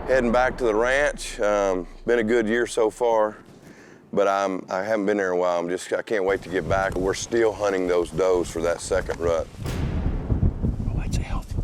Heading back to the ranch. Been a good year so far, but I haven't been there in a while. I can't wait to get back. We're still hunting those does for that second rut. Oh, that's a healthy.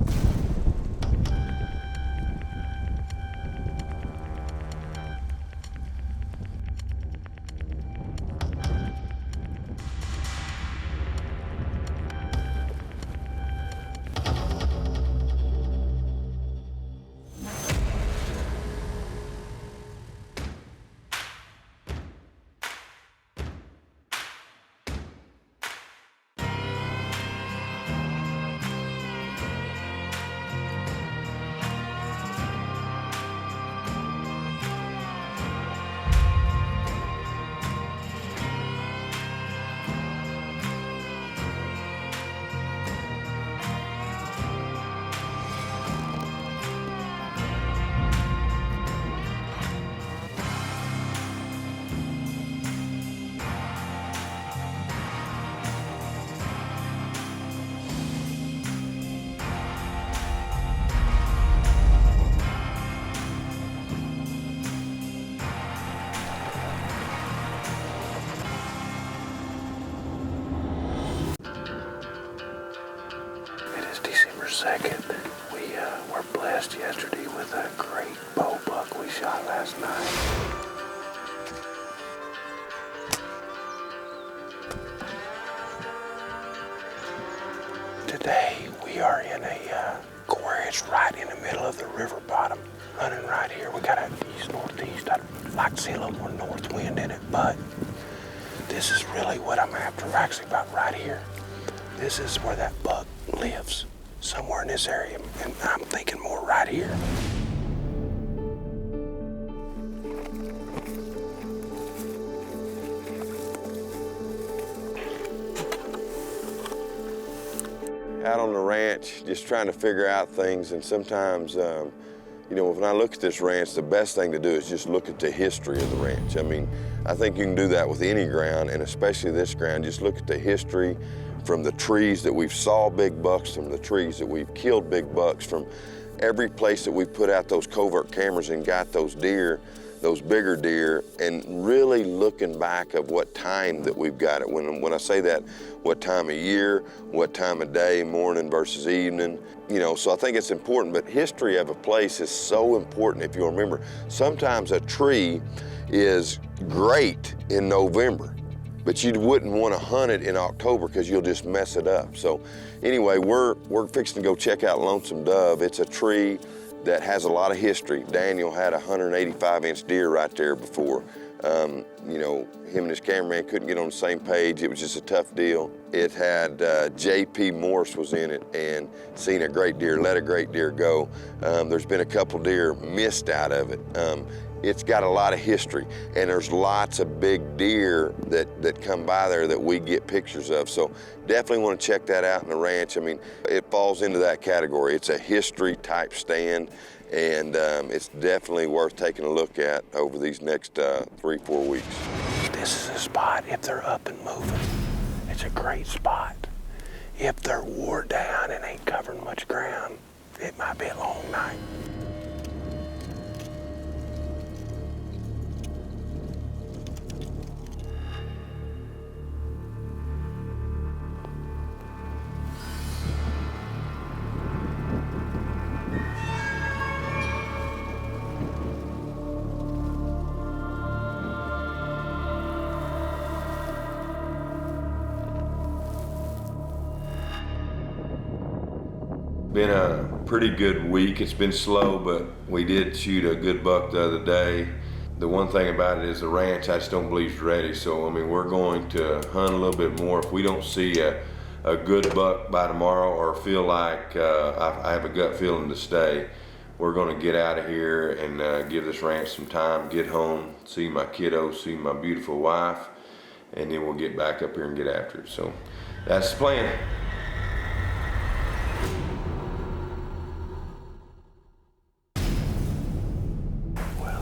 Second, we were blessed yesterday with a great bow buck we shot last night. Today we are in a gorge right in the middle of the river bottom, running right here. We got an east-northeast. I'd like to see a little more north wind in it, but this is really what I'm after actually about right here. This is where that buck lives. Somewhere in this area, and I'm thinking more right here. Out on the ranch, just trying to figure out things, and sometimes, you know, when I look at this ranch, the best thing to do is just look at the history of the ranch. I mean, I think you can do that with any ground, and especially this ground. Just look at the history, from the trees that we've saw big bucks, from the trees that we've killed big bucks, from every place that we've put out those covert cameras and got those deer, those bigger deer, and really looking back of what time that we've got it. When I say that, what time of year, what time of day, morning versus evening, you know, so I think it's important, but history of a place is so important. If you remember, sometimes a tree is great in November, but you wouldn't want to hunt it in October because you'll just mess it up. So anyway, we're fixing to go check out Lonesome Dove. It's a tree that has a lot of history. Daniel had a 185-inch deer right there before. You know, him and his cameraman couldn't get on the same page. It was just a tough deal. It had J.P. Morse was in it and seen a great deer, let a great deer go. There's been a couple deer missed out of it. It's got a lot of history, and there's lots of big deer that come by there that we get pictures of. So definitely want to check that out in the ranch. I mean, it falls into that category. It's a history type stand, and it's definitely worth taking a look at over these next 3-4 weeks. This is a spot, if they're up and moving, it's a great spot. If they're wore down and ain't covering much ground, it might be a long night. Been a pretty good week. It's been slow, but we did shoot a good buck the other day. The one thing about it is the ranch, I just don't believe is ready. So, I mean, we're going to hunt a little bit more. If we don't see a good buck by tomorrow or feel like I have a gut feeling to stay, we're gonna get out of here and give this ranch some time, get home, see my kiddos, see my beautiful wife, and then we'll get back up here and get after it. So that's the plan.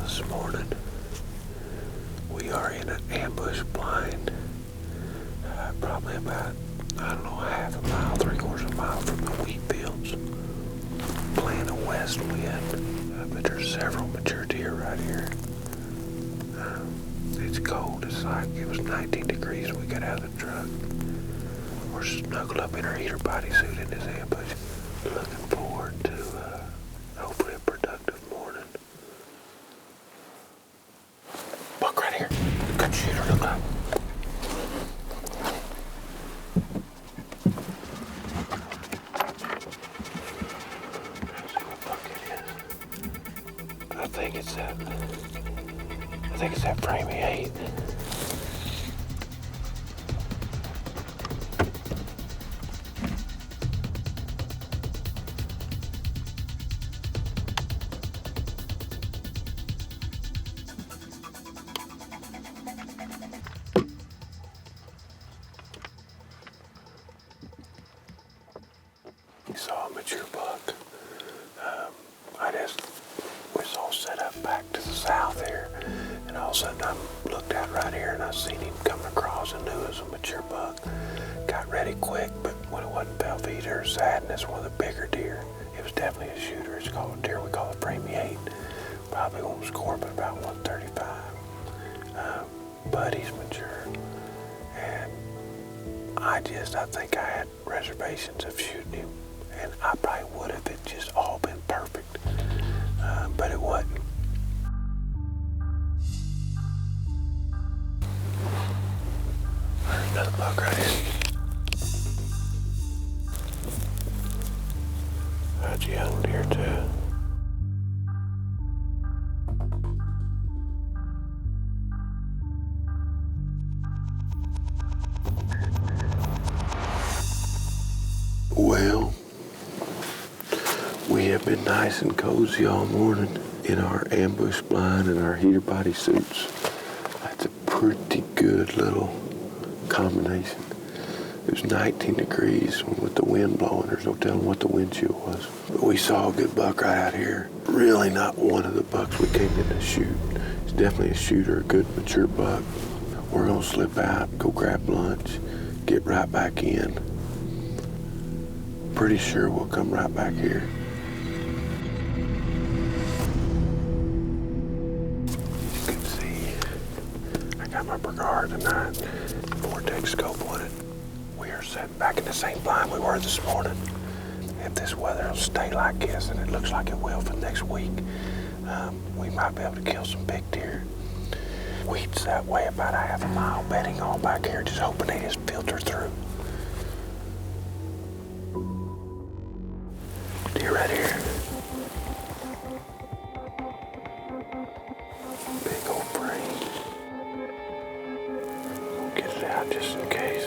This morning, we are in an ambush blind, probably about, I don't know, half a mile, 3/4 of a mile from the wheat fields, playing a west wind. But there's several mature deer right here. It's cold. It's like it was 19 degrees when we got out of the truck. We're snuggled up in our heater bodysuit in this ambush. Looking forward to hopefully a productive morning. Buck right here. Good shooter, look up. I think it's that framey 8. We saw a mature buck. Was all set up back to the south here, and all of a sudden I looked out right here and I seen him coming across and knew it was a mature buck. Got ready quick, but when it wasn't Belvedere or Sadness, one of the bigger deer, it was definitely a shooter. It's called a deer we call a framey 8. Probably won't score but about 135. But he's mature, and I think I had reservations of shooting him, and I probably would have it just all been perfect. But it wasn't. There's another buck right here. That's a young deer too. Well, we have been nice and cozy all morning in our ambush blind and our heater body suits. That's a pretty good little combination. It was 19 degrees with the wind blowing. There's no telling what the wind chill was. But we saw a good buck right out here. Really not one of the bucks we came in to shoot. It's definitely a shooter, a good mature buck. We're gonna slip out, go grab lunch, get right back in. Pretty sure we'll come right back here. Got my Brigard tonight, vortex scope on it. We are setting back in the same blind we were this morning. If this weather will stay like this, and it looks like it will for next week, we might be able to kill some big deer. Weeds that way about a half a mile, bedding all back here, just hoping they just filter through. Deer right here. Big old frame. Get it out just in case.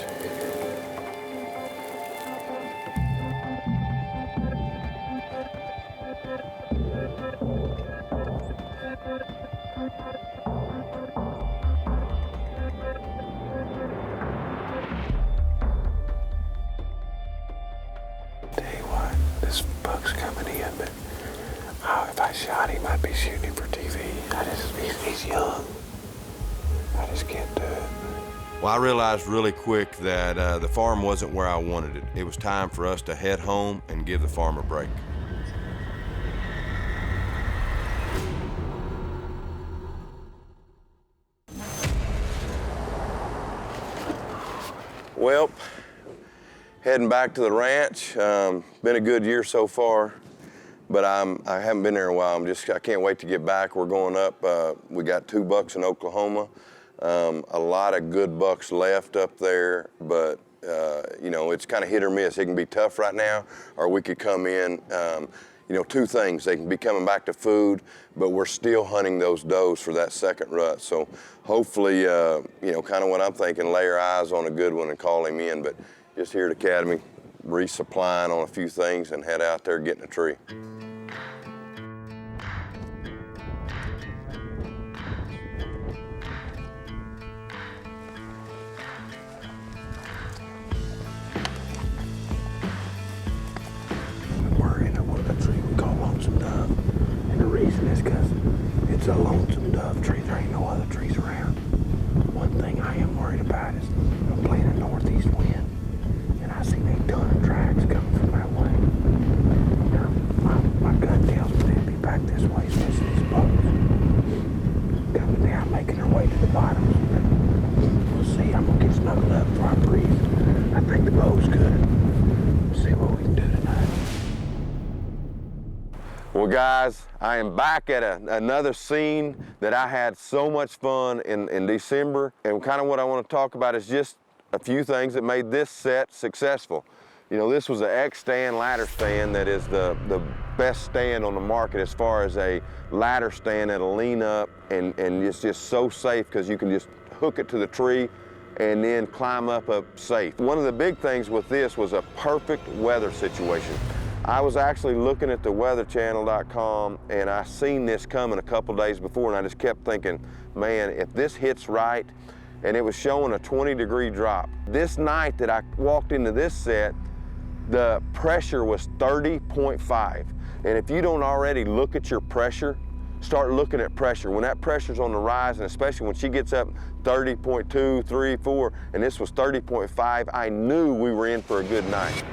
Tell you what, this buck's coming in, but if I shot him, I'd be shooting him for TV. He's young. I just can't do it. Well, I realized really quick that the farm wasn't where I wanted it. It was time for us to head home and give the farm a break. Well, heading back to the ranch. Been a good year so far, but I haven't been there in a while. I can't wait to get back. We're going up. We got 2 bucks in Oklahoma. A lot of good bucks left up there, but it's kind of hit or miss. It can be tough right now, or we could come in. 2 things. They can be coming back to food, but we're still hunting those does for that second rut. So hopefully, kind of what I'm thinking, lay our eyes on a good one and call him in. But just here at Academy, resupplying on a few things and head out there getting a tree. It's a lonesome dove tree. There ain't no other trees around. One thing I am worried about is I'm playing a northeast wind, and I seen a ton of tracks coming from that way. Now, my gut tells me they'd be back this way, especially these boats coming down, making their way to the bottom. We'll see. I'm gonna get snuggled up before I breathe. I think the bow's good. We'll see what we can do tonight. Well, guys, I am back at another scene that I had so much fun in December. And kind of what I want to talk about is just a few things that made this set successful. You know, this was an X-stand ladder stand that is the best stand on the market as far as a ladder stand that'll lean up and it's just so safe because you can just hook it to the tree and then climb up safe. One of the big things with this was a perfect weather situation. I was actually looking at the weatherchannel.com and I seen this coming a couple days before and I just kept thinking, man, if this hits right, and it was showing a 20-degree drop. This night that I walked into this set, the pressure was 30.5. And if you don't already look at your pressure, start looking at pressure. When that pressure's on the rise, and especially when she gets up 30.2, 3, 4, and this was 30.5, I knew we were in for a good night.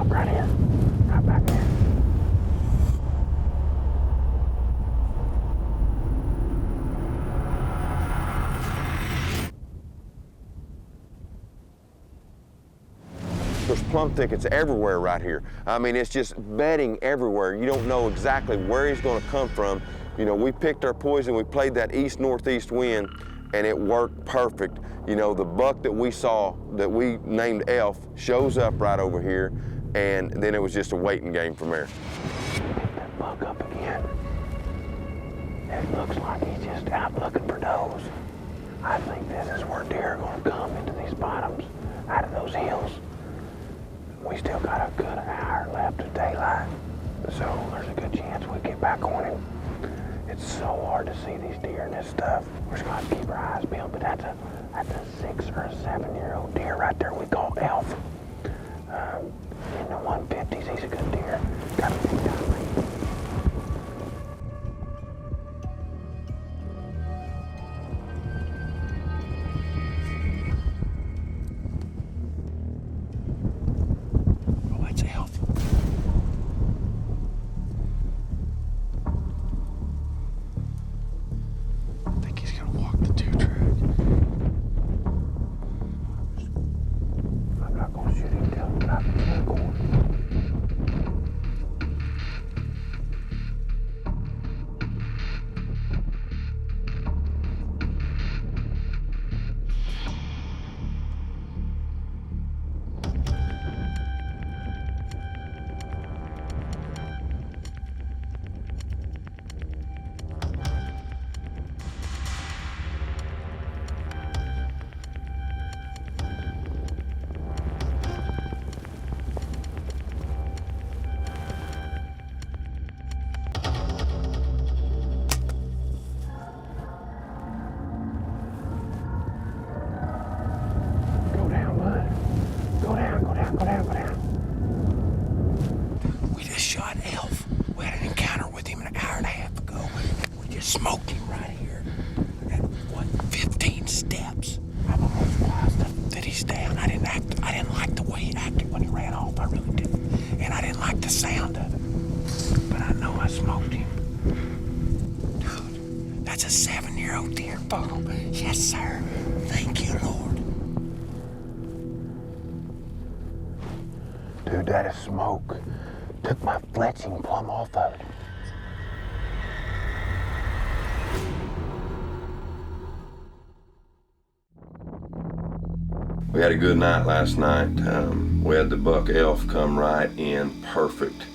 Right here, right back there. There's plum thickets everywhere right here. I mean, it's just bedding everywhere. You don't know exactly where he's gonna come from. You know, we picked our poison, we played that east-northeast wind, and it worked perfect. You know, the buck that we saw, that we named Elf, shows up right over here, and then it was just a waiting game from there. Pick that buck up again. It looks like he's just out looking for does. I think this is where deer are gonna come into these bottoms, out of those hills. We still got a good hour left of daylight, so there's a good chance we get back on him. It's so hard to see these deer and this stuff. We're just gonna have to keep our eyes peeled, but that's a 6 or a 7-year-old deer right there we call Elf. In the 150s, he's a good deer. Got a big time. Oh, that's Elf. I think he's gonna walk the 2-track. I'm not gonna shoot him down, but I'm gonna go. Go down. We just shot Elf. We had an encounter with him an hour and a half ago. We just smoked him right here at, 15 steps. I'm almost surprised that he's down. I didn't like the way he acted when he ran off. I really didn't. And I didn't like the sound of it. But I know I smoked him. Dude, that's a 7-year-old deer bull. Yes, sir. Thank you, Lord. Dude, that is smoke. Took my fletching plumb off of it. We had a good night last night. We had the buck Elf come right in perfect.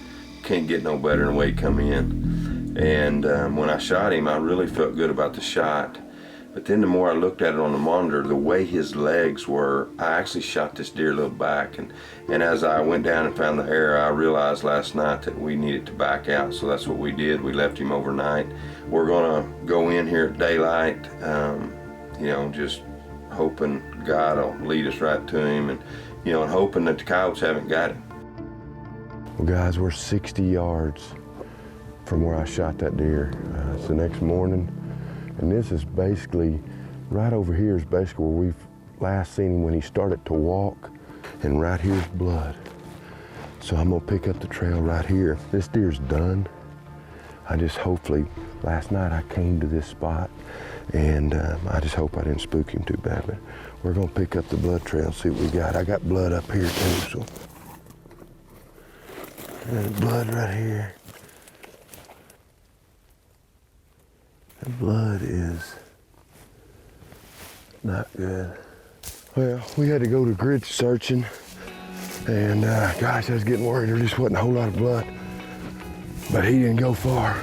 Can't get no better than the way he come in. And when I shot him, I really felt good about the shot. But then the more I looked at it on the monitor, the way his legs were, I actually shot this deer a little back. And as I went down and found the error, I realized last night that we needed to back out. So that's what we did. We left him overnight. We're gonna go in here at daylight, you know, just hoping God will lead us right to him, and you know, and hoping that the coyotes haven't got him. Well, guys, we're 60 yards from where I shot that deer. It's the next morning, and this is basically, right over here is basically where we've last seen him when he started to walk, and right here's blood. So I'm gonna pick up the trail right here. This deer's done. I just hopefully, last night I came to this spot, and I just hope I didn't spook him too bad, but we're gonna pick up the blood trail and see what we got. I got blood up here too, so. There's blood right here. The blood is not good. Well, we had to go to grid searching, and gosh, I was getting worried. There just wasn't a whole lot of blood, but he didn't go far.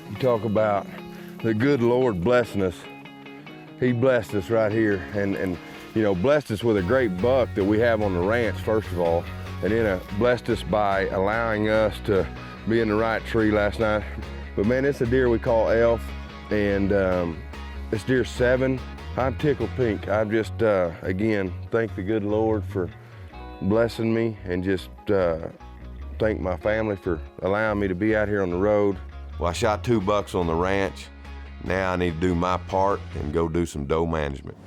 You talk about the good Lord blessing us. He blessed us right here, and you know, blessed us with a great buck that we have on the ranch, first of all, and then blessed us by allowing us to be in the right tree last night. But man, it's a deer we call Elf, and this deer's 7. I'm tickled pink. I've just, again, thank the good Lord for blessing me, and just thank my family for allowing me to be out here on the road. Well, I shot 2 bucks on the ranch. Now I need to do my part and go do some doe management.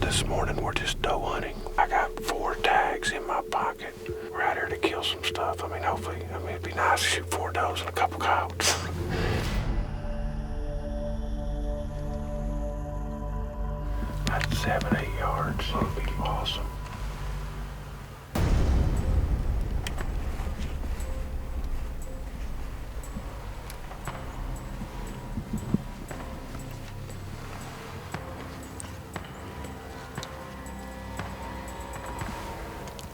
This morning we're just doe hunting. I got 4 tags in my pocket. We're out here to kill some stuff. I mean, hopefully, it'd be nice to shoot 4 does and a couple coyotes. About 7, 8 yards. It'd be awesome.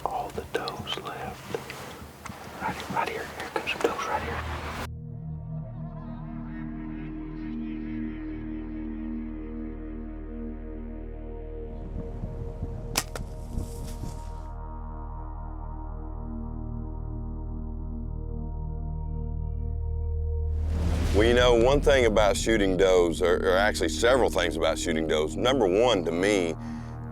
All the does left. Right here. Here comes some does right here. Well, you know, one thing about shooting does, or actually several things about shooting does. Number one to me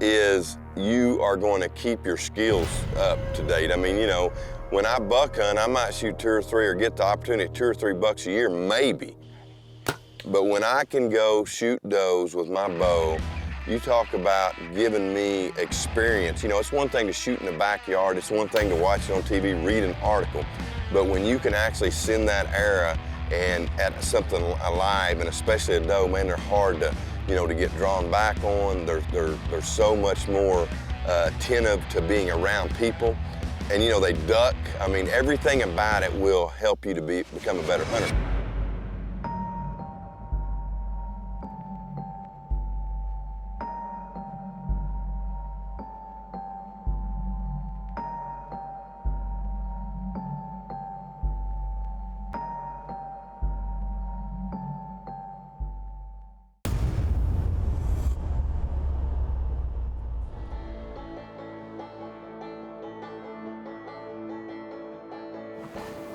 is you are going to keep your skills up to date. I mean, you know, when I buck hunt, I might shoot 2 or 3 or get the opportunity 2 or 3 bucks a year, maybe. But when I can go shoot does with my bow, you talk about giving me experience. You know, it's one thing to shoot in the backyard, it's one thing to watch it on TV, read an article, but when you can actually send that arrow and at something alive, and especially a doe, man, they're hard to, you know, to get drawn back on. They're so much more attentive to being around people, and you know, they duck. I mean, everything about it will help you to become a better hunter.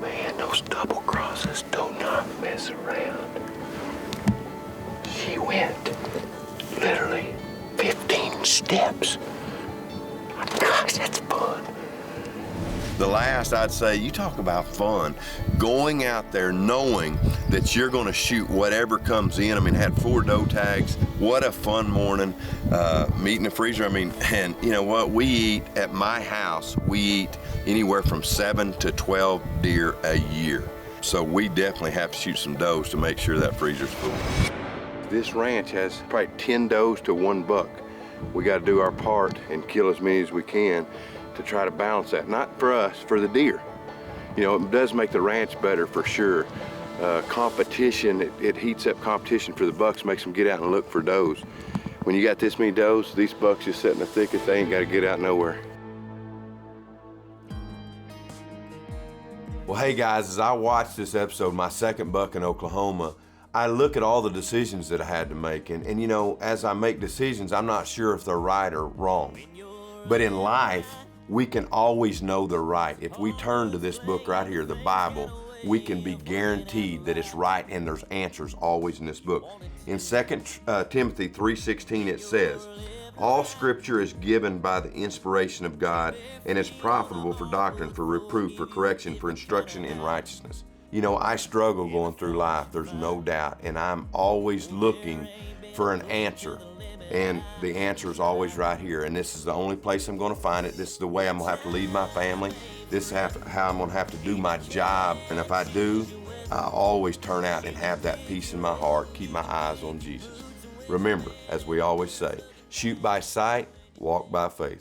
Man, those double crosses do not mess around. She went literally 15 steps. Gosh, that's fun. The last, I'd say, you talk about fun, going out there knowing that you're going to shoot whatever comes in. I mean, had 4 doe tags. What a fun morning. Meat in the freezer. I mean, and you know what? We eat at my house, we eat anywhere from 7 to 12 deer a year. So we definitely have to shoot some does to make sure that freezer's full. This ranch has probably 10 does to 1 buck. We got to do our part and kill as many as we can to try to balance that. Not for us, for the deer. You know, it does make the ranch better for sure. Competition, it heats up competition for the bucks, makes them get out and look for does. When you got this many does, these bucks just sit in the thicket, they ain't got to get out nowhere. Well, hey guys, as I watched this episode, my 2nd buck in Oklahoma, I look at all the decisions that I had to make. And you know, as I make decisions, I'm not sure if they're right or wrong. But in life, we can always know they're right. If we turn to this book right here, the Bible, we can be guaranteed that it's right, and there's answers always in this book. In 2 Timothy 3:16, it says, all scripture is given by the inspiration of God and is profitable for doctrine, for reproof, for correction, for instruction in righteousness. You know, I struggle going through life, there's no doubt, and I'm always looking for an answer. And the answer is always right here, and this is the only place I'm gonna find it. This is the way I'm gonna have to lead my family. This is how I'm gonna have to do my job. And if I do, I always turn out and have that peace in my heart, keep my eyes on Jesus. Remember, as we always say, shoot by sight, walk by faith.